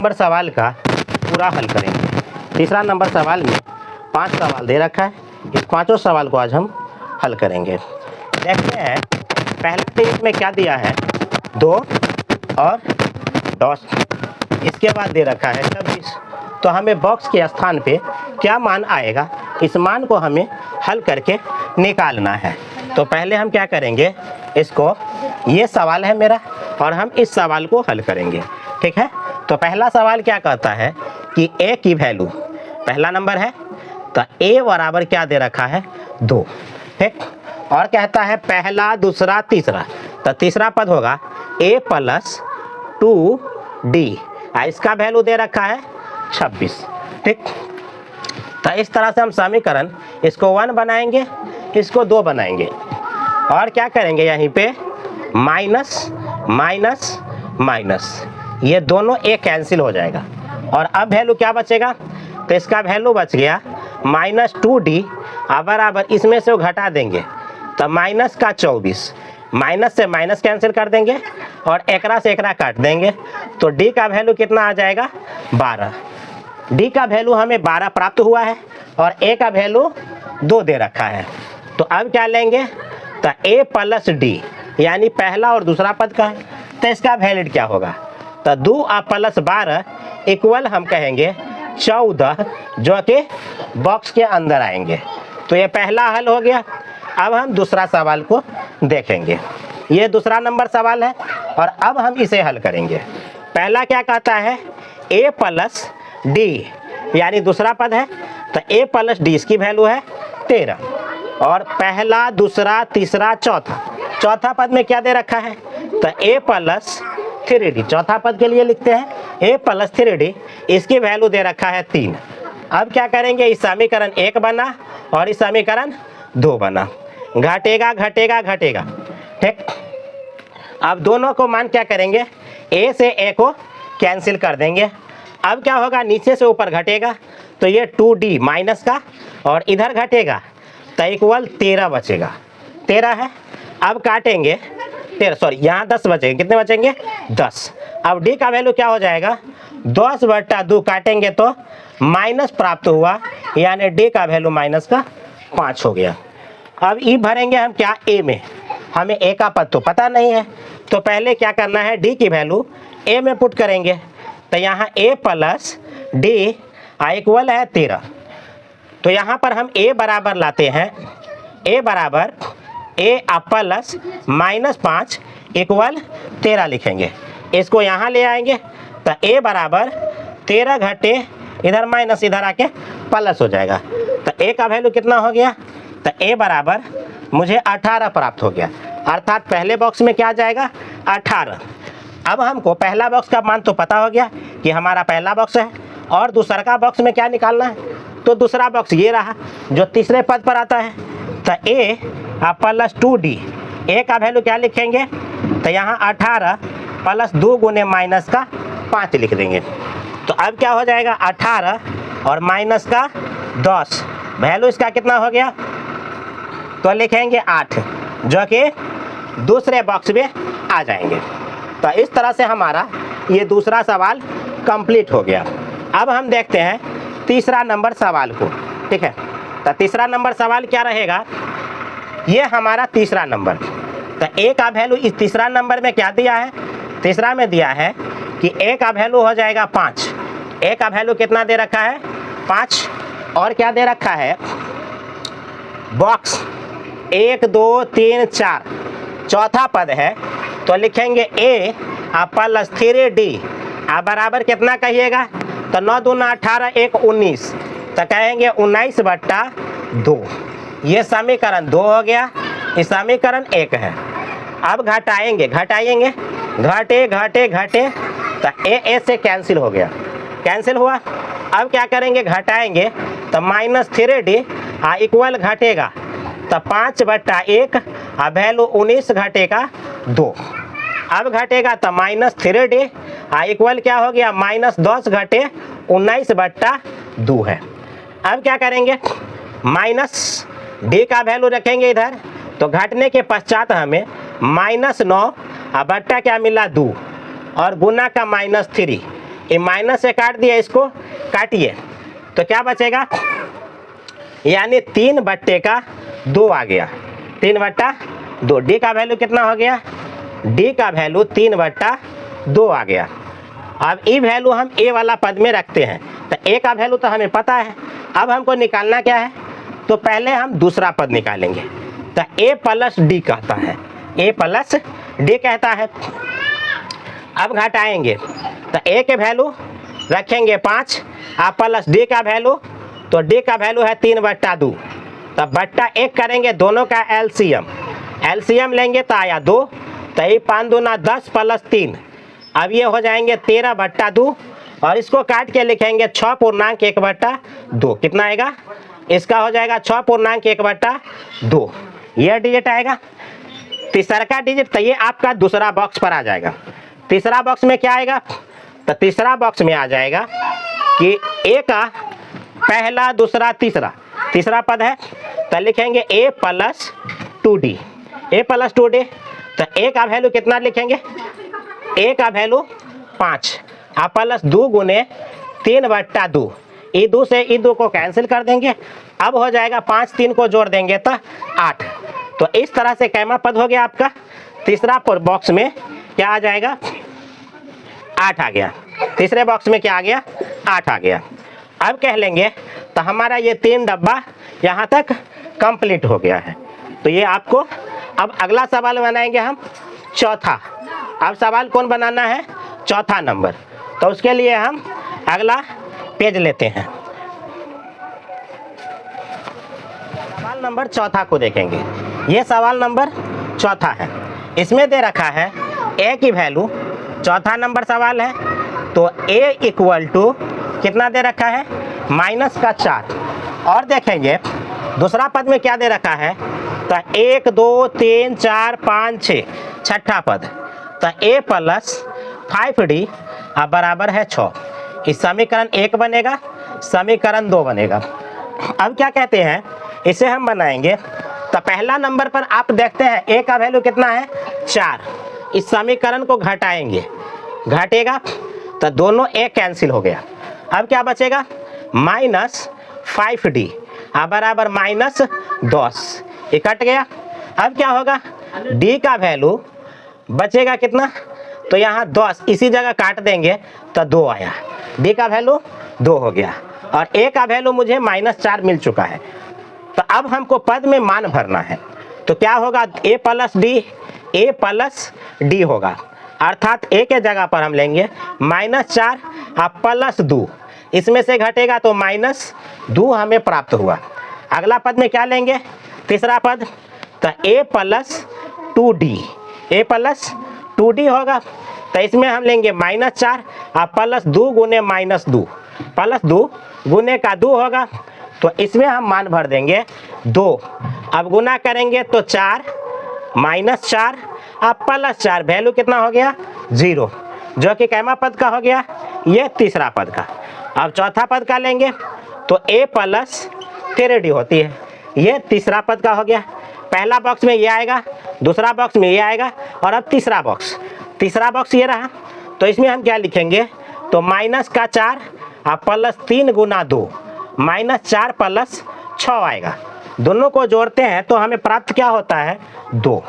Number सवाल का पूरा हल करेंगे। तीसरा नंबर सवाल में 5 सवाल दे रखा है, इस पांचों सवाल को आज हम हल करेंगे। देखते हैं पहले पेज में क्या दिया है, 2 और 10। इसके बाद दे रखा है 26। तो हमें बॉक्स के स्थान पे क्या मान आएगा, इस मान को हमें हल करके निकालना है। तो पहले हम क्या करेंगे, इसको, ये सवाल है मेरा और हम इस सवाल को हल करेंगे, ठीक है। तो पहला सवाल क्या कहता है कि a की वैल्यू, पहला नंबर है तो a बराबर क्या दे रखा है, 2, ठीक। और कहता है पहला, दूसरा, तीसरा, तो तीसरा पद होगा a + 2d, इसका वैल्यू दे रखा है 26, ठीक। तो इस तरह से हम समीकरण, इसको 1 बनाएंगे, इसको 2 बनाएंगे और क्या करेंगे, यहीं पे माइनस माइनस माइनस, ये दोनों a कैंसिल हो जाएगा और अब वैल्यू क्या बचेगा, तो इसका वैल्यू बच गया -2d, बराबर इसमें से वो घटा देंगे तो माइनस का 24, माइनस से माइनस कैंसिल कर देंगे और एकरा से एकरा काट देंगे, तो d का वैल्यू कितना आ जाएगा, 12। d का वैल्यू हमें 12 प्राप्त हुआ है और a का वैल्यू 2 दे रखा है। तो अब क्या लेंगे, तो a + d, यानी पहला और दूसरा पद का है, तो इसका वैल्यूड क्या होगा, तो 2 + 12 इक्वल हम कहेंगे 14, जो कि बॉक्स के अंदर आएंगे। तो ये पहला हल हो गया। अब हम दूसरा सवाल को देखेंगे। ये दूसरा नंबर सवाल है और अब हम इसे हल करेंगे। पहला क्या कहता है, a + d, यानी दूसरा पद है, तो a + d इसकी वैल्यू है 13 और पहला, दूसरा, तीसरा, चौथा पद में क्या दे रखा है, तो a + 3d, चौथा पद के लिए लिखते हैं a + 3d, इसकी वैल्यू दे रखा है 3। अब क्या करेंगे, इस समीकरण 1 बना और इस समीकरण 2 बना, घटेगा घटेगा घटेगा, ठीक। अब दोनों को मान क्या करेंगे, a से a को कैंसिल कर देंगे। अब क्या होगा, नीचे से ऊपर घटेगा तो ये 2d माइनस का और इधर घटेगा तो इक्वल 13 बचेगा, 13 है। अब काटेंगे 13, सॉरी यहाँ 10 बचेंगे, कितने बचेंगे, 10। अब d का वैल्यू क्या हो जाएगा, 10/2 काटेंगे तो माइनस प्राप्त हुआ, यानी d का वैल्यू -5 हो गया। अब ई भरेंगे हम क्या, a में, हमें a का पद तो पता नहीं है, तो पहले क्या करना है, d की वैल्यू a में पुट करेंगे, तो यहाँ a + d इक्वल है 13। तो यहाँ पर हम a बराबर लाते हैं, a बराबर a + -5 इक्वल 13 लिखेंगे, इसको यहाँ ले आएंगे तो a बराबर 13 घटे इधर माइनस, इधर आके प्लस हो जाएगा, तो a का वैल्यू कितना हो गया, तो a बराबर मुझे 18 प्राप्त हो गया, अर्थात पहले बॉक्स में क्या आ जाएगा, 18। अब हमको पहला बॉक्स का मान तो पता हो गया कि हमारा पहला बॉक्स है और दूसरा का बॉक्स में क्या निकालना है, तो दूसरा बॉक्स ये रहा जो तीसरे पद पर आता है, तो a + 2d, a का वैल्यू क्या लिखेंगे, तो यहाँ 18 + 2 गुने माइनस का 5 लिख देंगे। तो अब क्या हो जाएगा, 18 और माइनस का 10, वैल्यू इसका कितना हो गया, तो लिखेंगे 8, जो कि दूसरे बॉक्स में आ जाएंगे। तो इस तरह से हमारा ये दूसरा सवाल कंप्लीट हो गया। अब हम देखते हैं तीसरा नंबर सवाल को, ठीक है। तो तीसरा नंबर सवाल क्या रहेगा, ये हमारा तीसरा नंबर, तो a का वैल्यू इस तीसरा नंबर में क्या दिया है, तीसरा में दिया है कि a का वैल्यू हो जाएगा 5। a का वैल्यू कितना दे रखा है, 5, और क्या दे रखा है, बॉक्स 1 2 3 4, चौथा पद है, तो लिखेंगे a + 3d बराबर कितना कहिएगा, तो 9 दूना 18, 1 19, तो कहेंगे 19/2। ये समीकरण 2 हो गया, इस समीकरण 1 है। अब घटाएंगे घटाएंगे, घटे घटे घटे, तो a से कैंसिल हो गया, कैंसिल हुआ। अब क्या करेंगे, घटाएंगे तो -3d इक्वल घटेगा तो 5/1, वैल्यू 19 घटेगा 2। अब घटेगा तो -3d इक्वल क्या हो गया, -10 घटे 19/2 है। अब क्या करेंगे, माइनस d का वैल्यू रखेंगे इधर, तो घटने के पश्चात हमें -9 बट्टा क्या मिला, 2, और गुना का -3, ये माइनस से काट दिया, इसको काटिए तो क्या बचेगा, यानी 3/2 आ गया, 3/2। डी का वैल्यू कितना हो गया, डी का वैल्यू 3/2 आ गया। अब ई वैल्यू हम ए वाला पद में रखते हैं, तो ए का वैल्यू तो हमें पता है, अब हमको निकालना क्या है, तो पहले हम दूसरा पद निकालेंगे। तो ए प्लस डी कहता है, ए प्लस डी कहता है। अब घटाएंगे तो ए के वैल्यू रखेंगे 5 और प्लस डी का वैल्यू, तो डी का वैल्यू है 3/2। तब बट्टा 1 करेंगे, दोनों का एलसीएम, एलसीएम लेंगे तो आया 2, तो ये 5 दूना 10 प्लस 3, अब ये हो जाएंगे 13/2 और इसको काट के लिखेंगे 6.1/2। कितना आएगा, इसका हो जाएगा 6.1/2, ये डिजिट आएगा। तीसरा का डिजिट तो ये आपका दूसरा बॉक्स पर आ जाएगा। तीसरा बॉक्स में क्या आएगा, तो तीसरा बॉक्स में आ जाएगा कि ए का पहला दूसरा तीसरा, तीसरा पद है तो लिखेंगे a plus 2d, a plus 2d। तो a का वैल्यू कितना लिखेंगे, a का वैल्यू 5 और प्लस 2 गुने 3/2, ई 2 से ई 2 को कैंसिल कर देंगे, अब हो जाएगा 5 3 को जोड़ देंगे तो 8। तो इस तरह से कैमा पद हो गया आपका। तीसरा बॉक्स में क्या आ जाएगा, 8 आ गया, तीसरे बॉक्स में क्या आ गया, 8 आ गया। अब कह लेंगे तो हमारा ये 3 डब्बा यहाँ तक कंप्लीट हो गया है। तो ये आपको, अब अगला सवाल बनाएंगे हम चौथा। अब सवाल कौन बनाना है, चौथा नंबर। तो उसके लिए हम अगला पेज लेते हैं, सवाल नंबर चौथा को देखेंगे। ये सवाल नंबर चौथा है, इसमें दे रखा है ए की वैल्यू, चौथा नंबर सवाल है, तो ए इक्वल टू कितना दे रखा है, -4। और देखेंगे दूसरा पद में क्या दे रखा है, तो 1 2 3 4 5 6, छठा पद, तो a प्लस 5d बराबर है 6। इस समीकरण 1 बनेगा, समीकरण 2 बनेगा। अब क्या कहते हैं, इसे हम बनाएंगे तो पहला नंबर पर आप देखते हैं a का वैल्यू कितना है, 4। इस समीकरण को घटाएंगे, घटेगा तो दोनों a कैंसिल हो गया। अब क्या बचेगा, -5d बराबर -10, ये कट गया। अब क्या होगा, d का वैल्यू बचेगा कितना, तो यहाँ 10 इसी जगह काट देंगे तो 2 आया, d का वैल्यू 2 हो गया और a का वैल्यू मुझे -4 मिल चुका है। तो अब हमको पद में मान भरना है, तो क्या होगा, a प्लस d होगा, अर्थात a के जगह पर हम लेंगे -4 और प्लस 2, इसमें से घटेगा तो -2 हमें प्राप्त हुआ। अगला पद में क्या लेंगे, तीसरा पद, तो a प्लस 2d होगा, तो इसमें हम लेंगे -4 और प्लस 2 गुने -2, प्लस 2 गुने का 2 होगा, तो इसमें हम मान भर देंगे 2। अब गुना करेंगे तो 4 -4 और प्लस 4, वैल्यू कितना हो गया, 0, जो कि कैमा पद का हो गया, ये तीसरा पद का। अब चौथा पद का लेंगे तो a प्लस 3d होती है, ये तीसरा पद का हो गया। पहला बॉक्स में ये आएगा, दूसरा बॉक्स में ये आएगा और अब तीसरा बॉक्स ये रहा। तो इसमें हम क्या लिखेंगे, तो -4 और प्लस 3 गुना 2, -4 प्लस 6 आएगा। दोनों को जोड़ते हैं तो हमें प्राप्त क्या होता है, 2।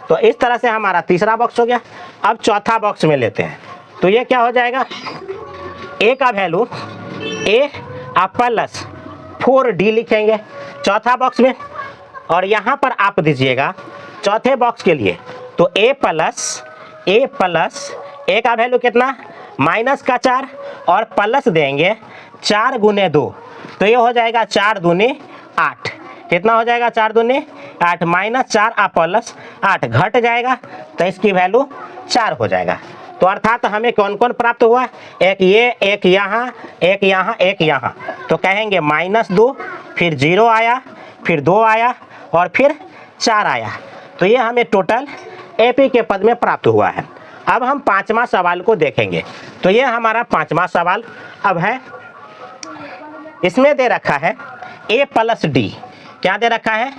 तो इस तरह से हमारा तीसरा बॉक्स हो गया। अब चौथा बॉक्स में लेते हैं, तो ये क्या हो जाएगा, a का वैल्यू a प्लस 4d लिखेंगे चौथा बॉक्स में, और यहाँ पर आप दीजिएगा चौथे बॉक्स के लिए, तो a प्लस a का वैल्यू कितना, -4 और प्लस देंगे 4 गुने 2, तो ये हो जाएगा 4 दूनी 8। कितना हो जाएगा, 4 दूनी 8, -4 और प्लस 8 घट जाएगा, तो इसकी वैल्यू 4 हो जाएगा। तो अर्थात हमें कौन कौन प्राप्त हुआ, एक ये, एक यहाँ, एक यहाँ, एक यहाँ। तो कहेंगे -2, फिर 0 आया, फिर 2 आया और फिर 4 आया। तो ये हमें टोटल AP के पद में प्राप्त हुआ है। अब हम पांचवा सवाल को देखेंगे। तो ये हमारा पांचवा सवाल अब है, इसमें दे रखा है a प्लस d। क्या दे रखा है,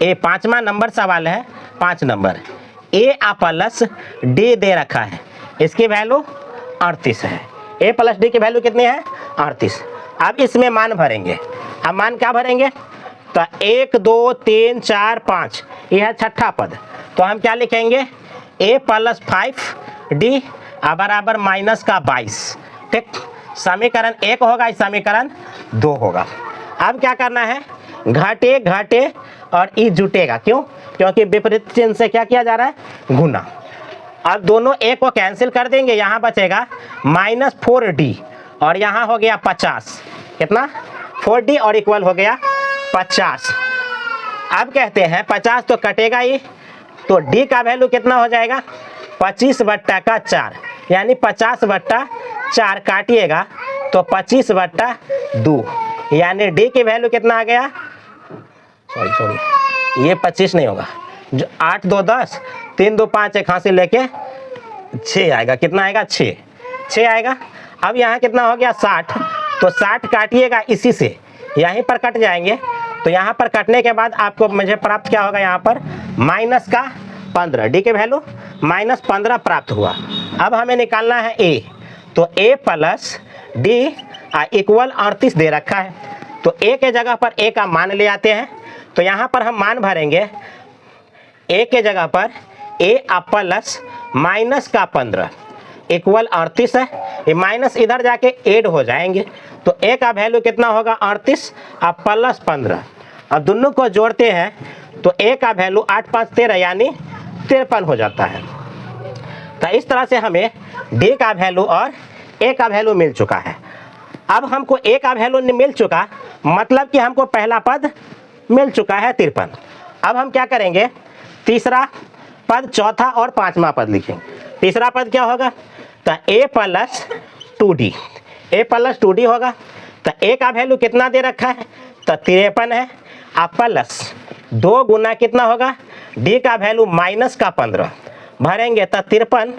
a, पांचवा नंबर सवाल है, 5 नंबर, a प्लस d दे रखा है, इसकी वैल्यू 38 है। ए प्लस डी की वैल्यू कितनी है 38। अब इसमें मान भरेंगे। अब मान क्या भरेंगे, तो 1 2 3 4 5 यह है छठा पद, तो हम क्या लिखेंगे ए प्लस 5d बराबर माइनस का 22। ठीक, समीकरण 1 होगा, इस समीकरण 2 होगा। अब क्या करना है, घटे घटे और ई जुटेगा, क्यों, क्योंकि विपरीत चिन्ह से क्या किया जा रहा है, गुना। अब दोनों ए को कैंसिल कर देंगे, यहाँ बचेगा -4d और यहाँ हो गया 50, कितना 4d और इक्वल हो गया 50। अब कहते हैं 50 तो कटेगा ही, तो d का वैल्यू कितना हो जाएगा 25/4, यानी 50/4 काटिएगा तो 25/2, यानी d की वैल्यू कितना आ गया, सॉरी ये 25 नहीं होगा, जो 8 2 10 3 2 5 एक हासिल लेके 6 आएगा, कितना आएगा 6 आएगा। अब यहाँ कितना हो गया 60, तो 60 काटिएगा इसी से, यहीं पर कट जाएंगे, तो यहाँ पर कटने के बाद आपको मुझे प्राप्त क्या होगा, यहाँ पर माइनस का 15, डी के वैल्यू -15 प्राप्त हुआ। अब हमें निकालना है ए, तो ए प्लस डी इक्वल 38 दे रखा है, तो ए के जगह पर ए का मान ले आते हैं, तो यहाँ पर हम मान भरेंगे, ए के जगह पर ए प्लस माइनस का 15 इक्वल 38 है, ये माइनस इधर जाके ऐड हो जाएंगे, तो ए का वैल्यू कितना होगा 38 प्लस 15। अब दोनों को जोड़ते हैं तो ए का वैल्यू 8 5 13 यानी 53 हो जाता है। तो इस तरह से हमें डी का वैल्यू और ए का वैल्यू मिल चुका है। अब हमको ए का वैल्यू मिल चुका, मतलब कि हमको पहला पद मिल चुका है 53। अब हम क्या करेंगे, तीसरा पद, चौथा और पांचवा पद लिखेंगे। तीसरा पद क्या होगा, तो ए प्लस 2d, ए प्लस 2d होगा, तो ए का वैल्यू कितना दे रखा है, तो 53 है, प्लस 2 गुना कितना होगा, डी का वैल्यू माइनस का 15 भरेंगे, तो 53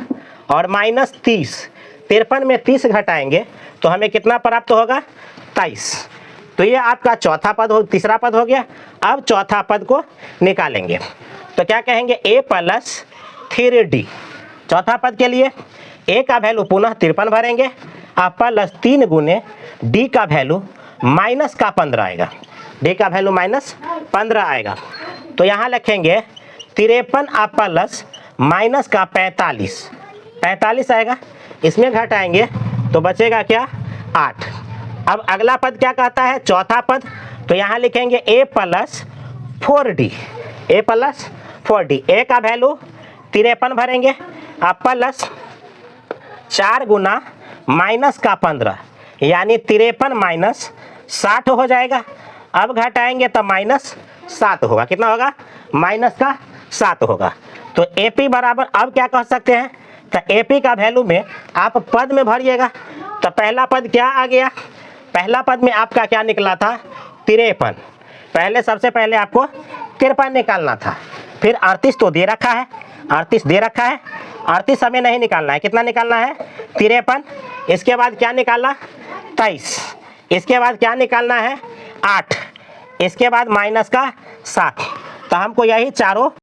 और -30, 53 में 30 घटाएंगे तो हमें कितना प्राप्त होगा 23। तो ये आपका चौथा पद हो, तीसरा पद हो गया। अब चौथा पद को निकालेंगे, तो क्या कहेंगे ए प्लस 3d, चौथा पद के लिए ए का वैल्यू पुनः 53 भरेंगे, प्लस 3 गुने डी का वैल्यू माइनस का 15 आएगा, डी का वैल्यू -15 आएगा, तो यहाँ लिखेंगे 53 प्लस माइनस का 45 आएगा, इसमें घटाएंगे तो बचेगा क्या 8। अब अगला पद क्या कहता है, चौथा पद, तो यहाँ लिखेंगे ए प्लस 4d, ए प्लस 4d, ए का वैल्यू 53 भरेंगे, प्लस 4 गुना माइनस का 15 यानी 53 माइनस 60 हो जाएगा। अब घटाएंगे तो -7 होगा, कितना होगा -7 होगा। तो AP बराबर, अब क्या कह सकते हैं, तो AP का वैल्यू में आप पद में भरिएगा। तो पहला पद क्या आ गया, पहला पद में आपका क्या निकला था 53, पहले सबसे पहले आपको 53 निकालना था, फिर 38 तो दे रखा है, 38 दे रखा है, 38 हमें नहीं निकालना है, कितना निकालना है 53, इसके बाद क्या निकालना 23, इसके बाद क्या निकालना है 8, इसके बाद -7। तो हमको यही चारों